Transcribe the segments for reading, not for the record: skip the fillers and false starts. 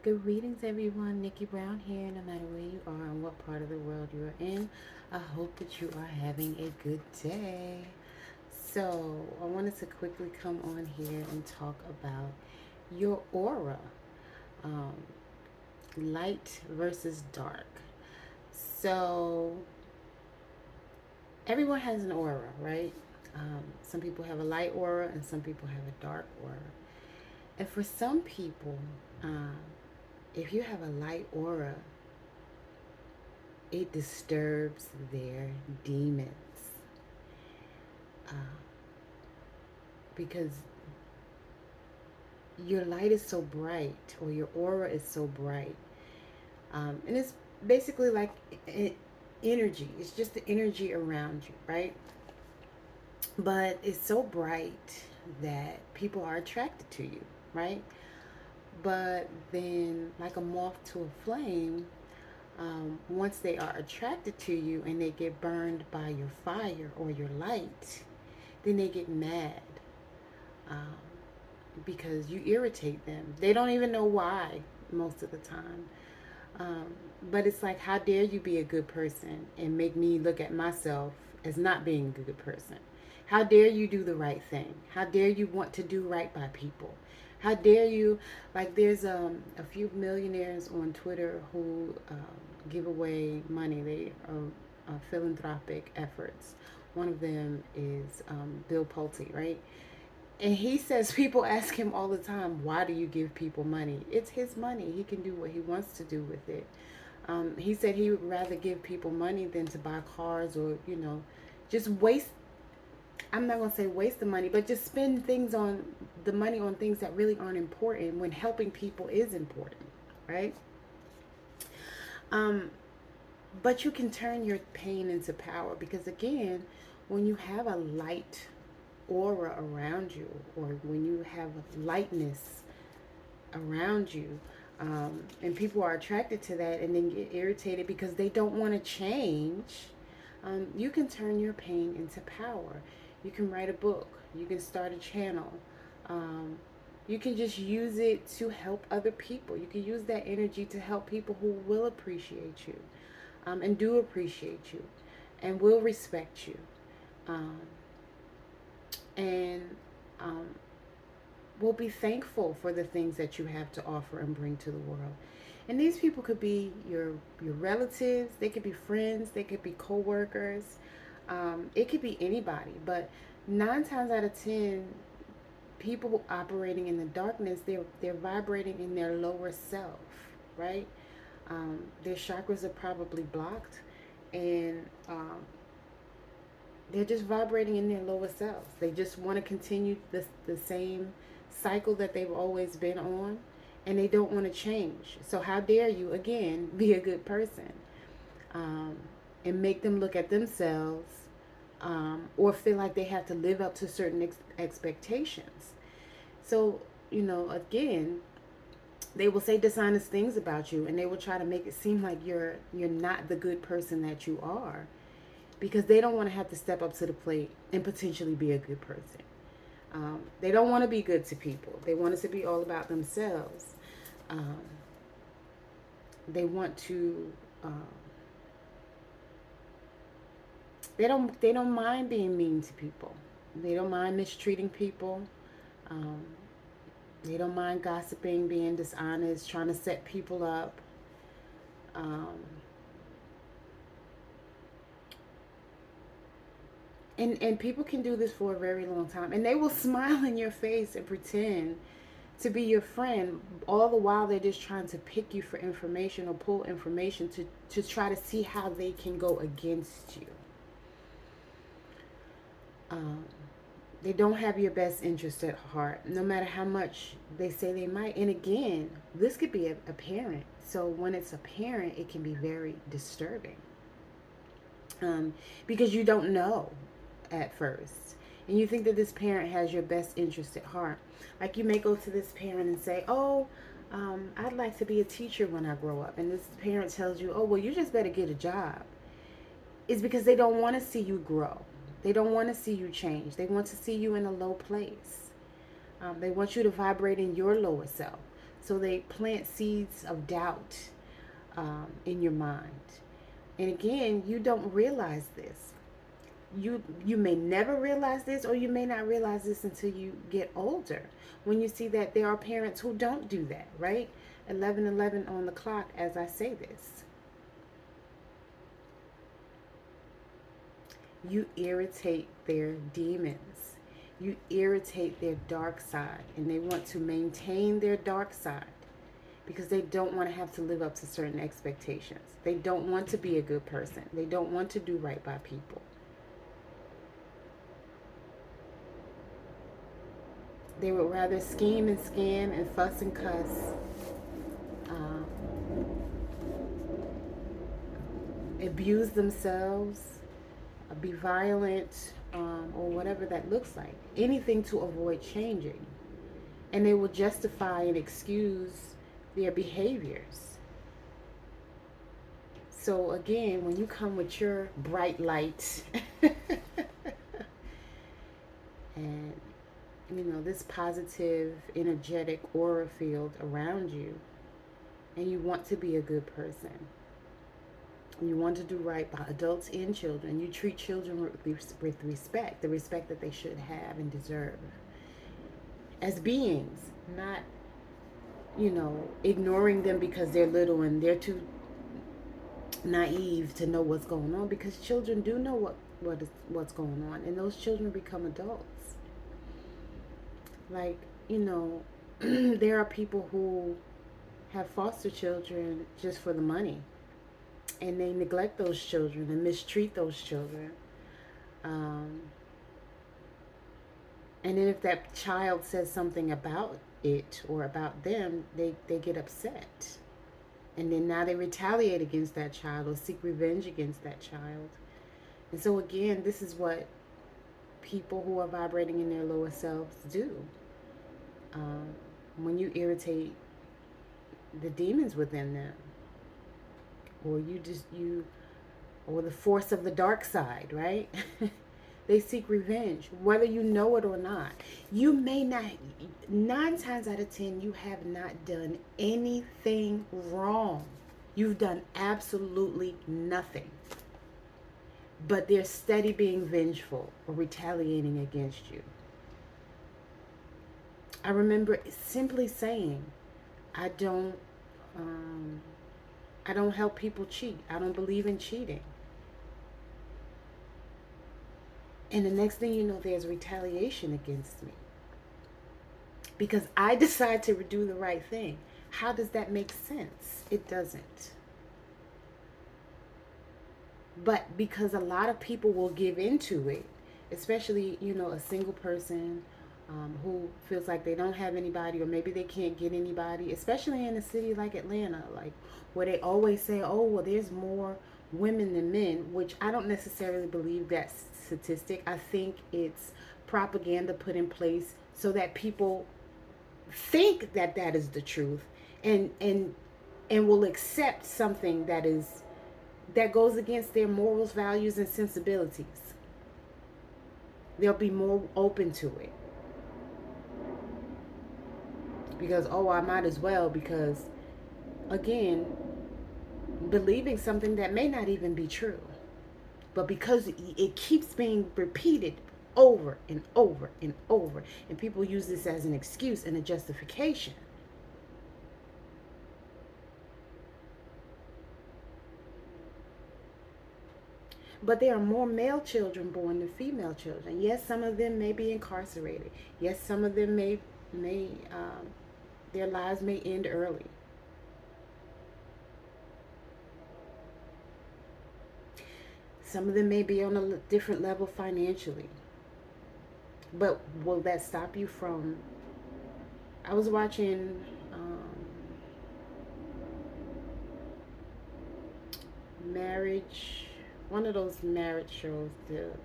Good readings, everyone. Nickie Brown here. No matter where you are and what part of the world you are in, I hope that you are having a good day. So, I wanted to quickly come on here and talk about your aura, um, light versus dark. So, everyone has an aura, right? Some people have a light aura and some people have a dark aura. And for some people, um, if you have a light aura, it disturbs their demons, uh, because your light is so bright, or your aura is so bright, and it's basically like energy. It's just the energy around you, right? But it's so bright that people are attracted to you, right? But then, like a moth to a flame, once they are attracted to you and they get burned by your fire or your light, then they get mad, um, because you irritate them. They don't even know why most of the time. Um, but it's like, how dare you be a good person and make me look at myself as not being a good person? How dare you do the right thing? How dare you want to do right by people? How dare you? Like, there's a few millionaires on Twitter who give away money. They are philanthropic efforts. One of them is Bill Pulte, right? And he says, people ask him all the time, why do you give people money? It's his money. He can do what he wants to do with it. He said he would rather give people money than to buy cars, or, just waste. I'm not going to say waste the money, but just spend the money on things that really aren't important when helping people is important, right? Um, but you can turn your pain into power, because, again, when you have a light aura around you, or when you have lightness around you, and people are attracted to that and then get irritated because they don't want to change, you can turn your pain into power. You can write a book, you can start a channel, um, you can just use it to help other people. You can use that energy to help people who will appreciate you, and do appreciate you, and will respect you, um, and um, will be thankful for the things that you have to offer and bring to the world. And these people could be your relatives, they could be friends, they could be coworkers, it could be anybody. But 9 times out of 10, people operating in the darkness, they're vibrating in their lower self, right? Their chakras are probably blocked, and they're just vibrating in their lower selves. They just want to continue the same cycle that they've always been on, and they don't want to change. So how dare you, again, be a good person, um, and make them look at themselves, or feel like they have to live up to certain expectations. So, again, they will say dishonest things about you, and they will try to make it seem like you're not the good person that you are, because they don't want to have to step up to the plate and potentially be a good person. They don't want to be good to people. They want it to be all about themselves. Um, they want to. They don't mind being mean to people. They don't mind mistreating people. Um, they don't mind gossiping, being dishonest, trying to set people up. Um, and people can do this for a very long time, and they will smile in your face and pretend to be your friend, all the while they're just trying to pick you for information or pull information to try to see how they can go against you. um, they don't have your best interest at heart, no matter how much they say they might. And again, this could be a parent, so when it's a parent, it can be very disturbing, because you don't know at first, and you think that this parent has your best interest at heart. Like, you may go to this parent and say, oh, I'd like to be a teacher when I grow up. And this parent tells you, oh, well, you just better get a job. It's because they don't want to see you grow. They don't want to see you change. They want to see you in a low place. They want you to vibrate in your lower self. So they plant seeds of doubt in your mind. And again, you don't realize this. You may never realize this, or you may not realize this until you get older, when you see that there are parents who don't do that, right? 11:11 on the clock as I say this. You irritate their demons. You irritate their dark side, and they want to maintain their dark side because they don't want to have to live up to certain expectations. They don't want to be a good person. They don't want to do right by people. They would rather scheme and scam and fuss and cuss, um, abuse themselves, be violent, or whatever that looks like. Anything to avoid changing. And they will justify and excuse their behaviors. So again, when you come with your bright light and this positive, energetic aura field around you, and you want to be a good person, you want to do right by adults and children, you treat children with respect, the respect that they should have and deserve as beings, not ignoring them because they're little and they're too naive to know what's going on, because children do know what's going on, and those children become adults. Like, there are people who have foster children just for the money, and they neglect those children and mistreat those children. And then if that child says something about it or about them, they get upset. And then now they retaliate against that child or seek revenge against that child. And so again, this is what people who are vibrating in their lower selves do. When you irritate the demons within them, or or the force of the dark side, right? They seek revenge, whether you know it or not. You may not, 9 times out of 10, you have not done anything wrong. You've done absolutely nothing. But they're steady being vengeful or retaliating against you. I remember simply saying, I don't help people cheat. I don't believe in cheating. And the next thing you know, there's retaliation against me because I decide to do the right thing. How does that make sense? It doesn't. But because a lot of people will give into it, especially, a single person who feels like they don't have anybody, or maybe they can't get anybody, especially in a city like Atlanta, like where they always say, oh, well, there's more women than men, which I don't necessarily believe that statistic. I think it's propaganda put in place so that people think that that is the truth, and will accept something that goes against their morals, values, and sensibilities. They'll be more open to it because, oh, I might as well, because again, believing something that may not even be true, but because it keeps being repeated over and over and over, and people use this as an excuse and a justification. But there are more male children born than female children. Yes, some of them may be incarcerated. Yes, some of them may their lives may end early. Some of them may be on a different level financially. But will that stop you from... I was watching one of those marriage shows,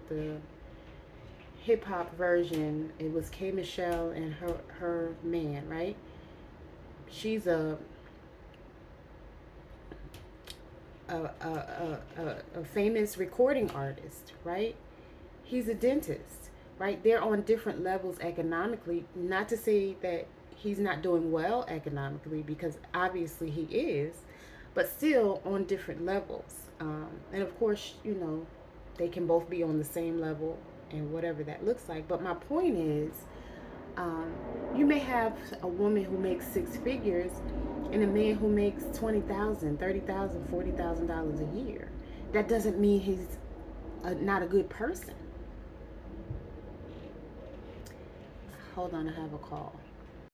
the hip hop version. It was K Michelle and her man, right? She's a famous recording artist, right? He's a dentist, right? They're on different levels economically. Not to say that he's not doing well economically, because obviously he is, but still on different levels. And of course, they can both be on the same level and whatever that looks like. But my point is, um, you may have a woman who makes six figures and a man who makes 20,000, 30,000, $40,000 a year. That doesn't mean he's not a good person. Hold on, I have a call.